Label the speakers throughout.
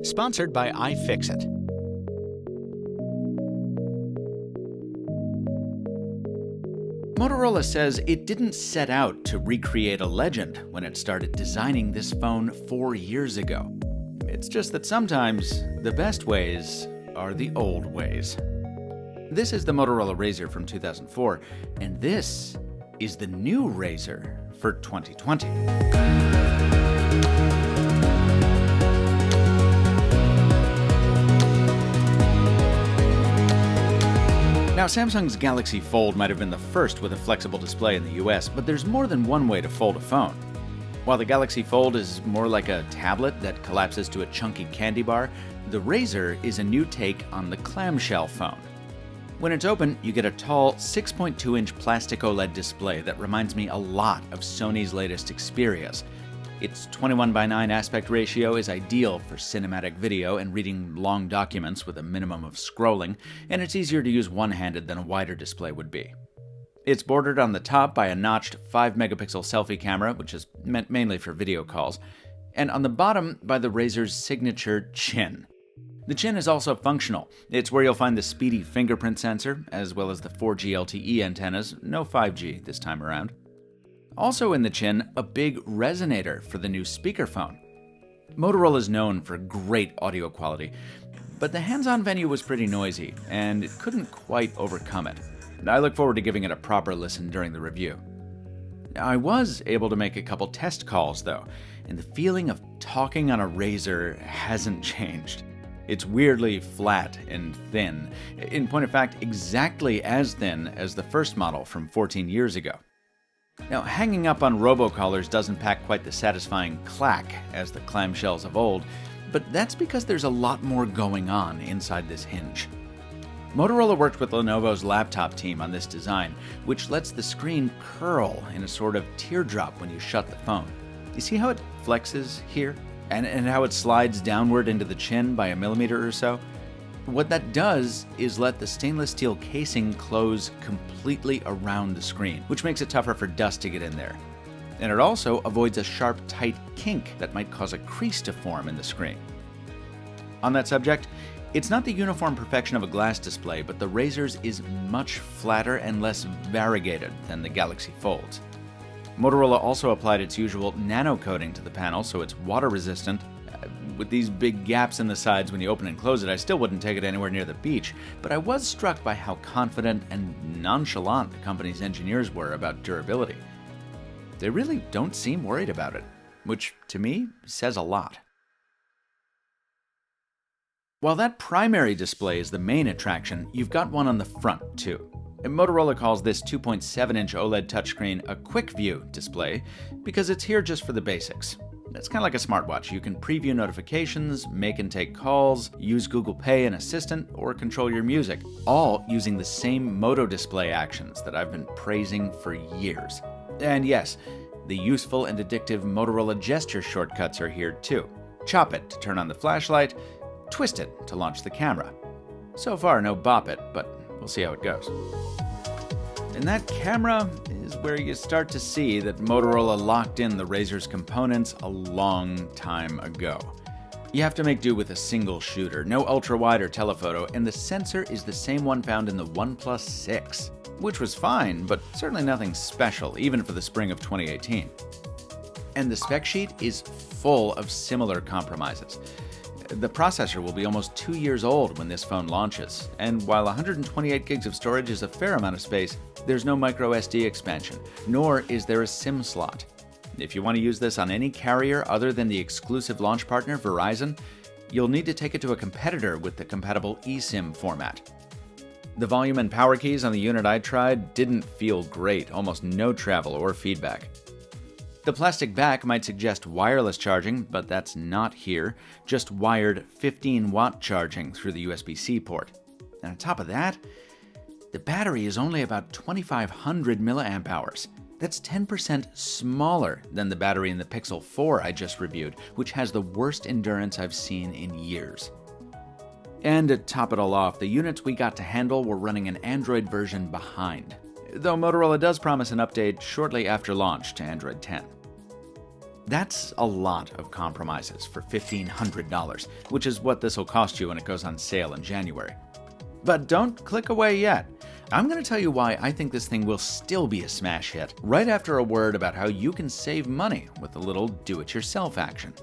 Speaker 1: Sponsored by iFixit. Motorola says it didn't set out to recreate a legend when it started designing this phone 4 years ago. It's just that sometimes the best ways are the old ways. This is the Motorola Razr from 2004, and this is the new Razr for 2020. Now, Samsung's Galaxy Fold might have been the first with a flexible display in the US, but there's more than one way to fold a phone. While the Galaxy Fold is more like a tablet that collapses to a chunky candy bar, the Razr is a new take on the clamshell phone. When it's open, you get a tall 6.2-inch plastic OLED display that reminds me a lot of Sony's latest Xperia's. Its 21:9 aspect ratio is ideal for cinematic video and reading long documents with a minimum of scrolling, and it's easier to use one-handed than a wider display would be. It's bordered on the top by a notched 5-megapixel selfie camera, which is meant mainly for video calls, and on the bottom by the Razr's signature chin. The chin is also functional. It's where you'll find the speedy fingerprint sensor, as well as the 4G LTE antennas, no 5G this time around. Also in the chin, a big resonator for the new speakerphone. Motorola is known for great audio quality, but the hands-on venue was pretty noisy, and it couldn't quite overcome it. I look forward to giving it a proper listen during the review. I was able to make a couple test calls, though, and the feeling of talking on a Razr hasn't changed. It's weirdly flat and thin. In point of fact, exactly as thin as the first model from 14 years ago. Now, hanging up on robocallers doesn't pack quite the satisfying clack as the clamshells of old, but that's because there's a lot more going on inside this hinge. Motorola worked with Lenovo's laptop team on this design, which lets the screen curl in a sort of teardrop when you shut the phone. You see how it flexes here? And how it slides downward into the chin by a millimeter or so? What that does is let the stainless steel casing close completely around the screen, which makes it tougher for dust to get in there. And it also avoids a sharp, tight kink that might cause a crease to form in the screen. On that subject, it's not the uniform perfection of a glass display, but the Razr's is much flatter and less variegated than the Galaxy Folds. Motorola also applied its usual nano coating to the panel so it's water resistant. With these big gaps in the sides when you open and close it, I still wouldn't take it anywhere near the beach, but I was struck by how confident and nonchalant the company's engineers were about durability. They really don't seem worried about it, which, to me, says a lot. While that primary display is the main attraction, you've got one on the front, too. And Motorola calls this 2.7-inch OLED touchscreen a quick view display because it's here just for the basics. It's kind of like a smartwatch. You can preview notifications, make and take calls, use Google Pay and Assistant, or control your music, all using the same Moto display actions that I've been praising for years. And yes, the useful and addictive Motorola gesture shortcuts are here too. Chop it to turn on the flashlight, twist it to launch the camera. So far, no bop it, but we'll see how it goes. And that camera is where you start to see that Motorola locked in the Razr's components a long time ago. You have to make do with a single shooter, no ultra-wide or telephoto, and the sensor is the same one found in the OnePlus 6, which was fine, but certainly nothing special, even for the spring of 2018. And the spec sheet is full of similar compromises. The processor will be almost 2 years old when this phone launches, and while 128 gigs of storage is a fair amount of space, there's no microSD expansion, nor is there a SIM slot. If you want to use this on any carrier other than the exclusive launch partner, Verizon, you'll need to take it to a competitor with the compatible eSIM format. The volume and power keys on the unit I tried didn't feel great, almost no travel or feedback. The plastic back might suggest wireless charging, but that's not here, just wired 15-watt charging through the USB-C port. And on top of that, the battery is only about 2,500 milliamp hours. That's 10% smaller than the battery in the Pixel 4 I just reviewed, which has the worst endurance I've seen in years. And to top it all off, the units we got to handle were running an Android version behind, though Motorola does promise an update shortly after launch to Android 10. That's a lot of compromises for $1,500, which is what this will cost you when it goes on sale in January. But don't click away yet. I'm going to tell you why I think this thing will still be a smash hit right after a word about how you can save money with a little do-it-yourself action.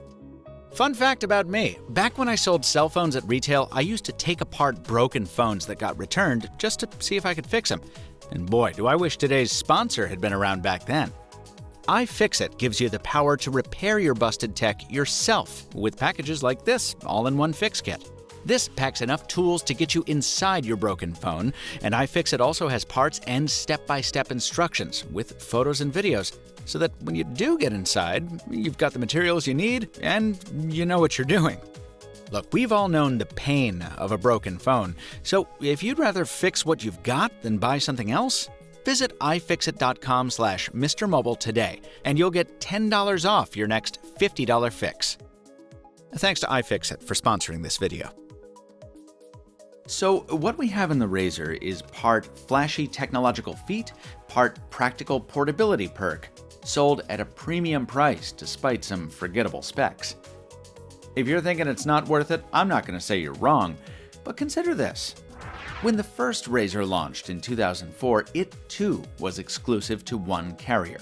Speaker 1: Fun fact about me, back when I sold cell phones at retail, I used to take apart broken phones that got returned just to see if I could fix them. And boy, do I wish today's sponsor had been around back then. iFixit gives you the power to repair your busted tech yourself with packages like this all-in-one fix kit. This packs enough tools to get you inside your broken phone, and iFixit also has parts and step-by-step instructions with photos and videos, so that when you do get inside, you've got the materials you need and you know what you're doing. Look, we've all known the pain of a broken phone, so if you'd rather fix what you've got than buy something else, visit ifixit.com/MrMobile today, and you'll get $10 off your next $50 fix. Thanks to iFixit for sponsoring this video. So what we have in the Razr is part flashy technological feat, part practical portability perk, sold at a premium price despite some forgettable specs. If you're thinking it's not worth it, I'm not going to say you're wrong, but consider this. When the first Razr launched in 2004, it too was exclusive to one carrier.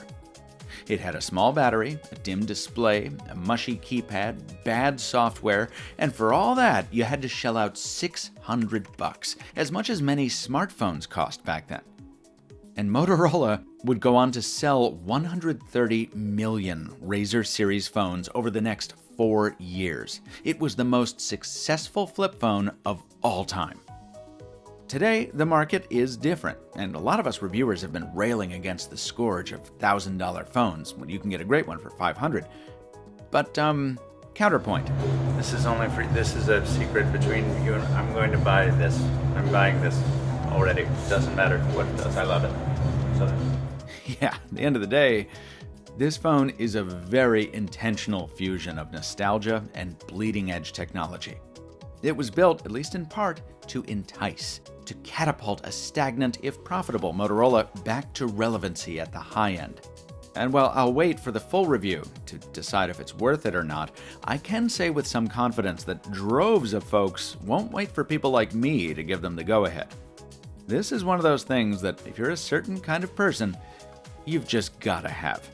Speaker 1: It had a small battery, a dim display, a mushy keypad, bad software, and for all that, you had to shell out $600, as much as many smartphones cost back then. And Motorola would go on to sell 130 million Razr series phones over the next 4 years. It was the most successful flip phone of all time. Today, the market is different, and a lot of us reviewers have been railing against the scourge of $1,000 phones when you can get a great one for $500. But, counterpoint.
Speaker 2: This is a secret between you and I'm going to buy this. I'm buying this already. Doesn't matter what it does. I love it. So.
Speaker 1: Yeah, at the end of the day, this phone is a very intentional fusion of nostalgia and bleeding-edge technology. It was built, at least in part, to entice, to catapult a stagnant, if profitable, Motorola back to relevancy at the high end. And while I'll wait for the full review to decide if it's worth it or not, I can say with some confidence that droves of folks won't wait for people like me to give them the go-ahead. This is one of those things that if you're a certain kind of person, you've just gotta have.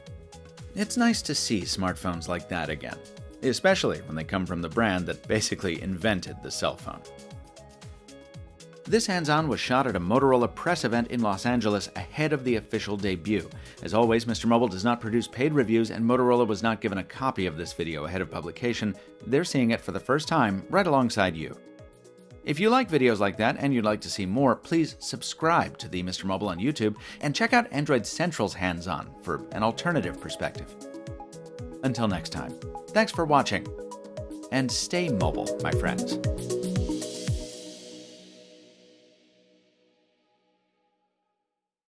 Speaker 1: It's nice to see smartphones like that again, especially when they come from the brand that basically invented the cell phone. This hands-on was shot at a Motorola press event in Los Angeles ahead of the official debut. As always, MrMobile does not produce paid reviews, and Motorola was not given a copy of this video ahead of publication. They're seeing it for the first time right alongside you. If you like videos like that and you'd like to see more, please subscribe to the MrMobile on YouTube and check out Android Central's hands-on for an alternative perspective. Until next time, thanks for watching, and stay mobile, my friends.